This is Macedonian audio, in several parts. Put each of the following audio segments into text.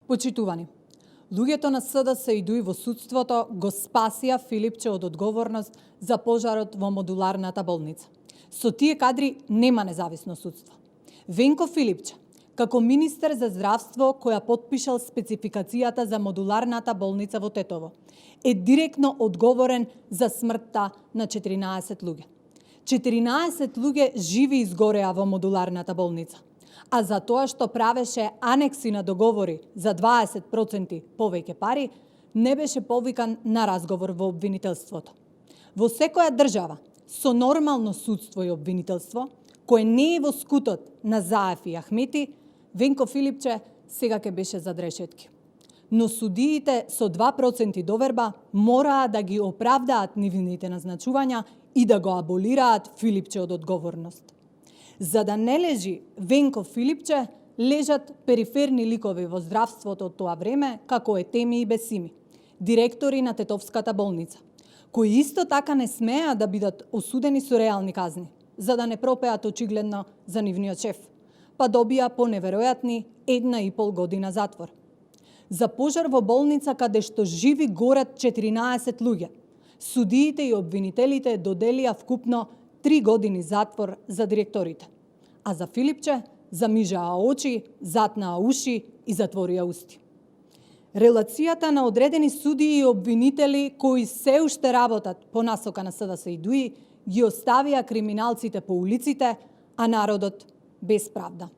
Почитувани, луѓето на СДС во судството го спасија Филипче од одговорност за пожарот во модуларната болница. Со тие кадри нема независно судство. Венко Филипче, како министер за здравство која потпишал спецификацијата за модуларната болница во Тетово, е директно одговорен за смртта на 14 луѓе. 14 луѓе живи изгореа во модуларната болница, а за тоа што правеше анекси на договори за 20% повеќе пари, не беше повикан на разговор во обвинителството. Во секоја држава со нормално судство и обвинителство, кој не е во скутот на Заев и Ахмети, Венко Филипче сега ќе беше зад решетки. Но судиите со 2% доверба мораа да ги оправдаат нивните назначувања и да го аболираат Филипче од одговорност. За да не лежи Венко Филипче, лежат периферни ликови во здравството од тоа време, како Етеми и Бесими, директори на Тетовската болница, кои исто така не смеа да бидат осудени со реални казни, за да не пропеат очигледно за нивниот шеф, па добија по неверојатни 1,5 година затвор. За пожар во болница каде што живи горат 14 луѓе, судиите и обвинителите доделија вкупно 3 години затвор за директорите, а за Филипче замижаа очи, затнаа уши и затворија усти. Релацијата на одредени судии и обвинители кои се уште работат по насока на СДС ги оставија криминалците по улиците, а народот без правда.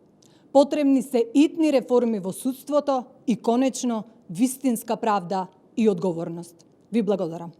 Потребни се итни реформи во судството и конечно вистинска правда и одговорност. Ви благодарам.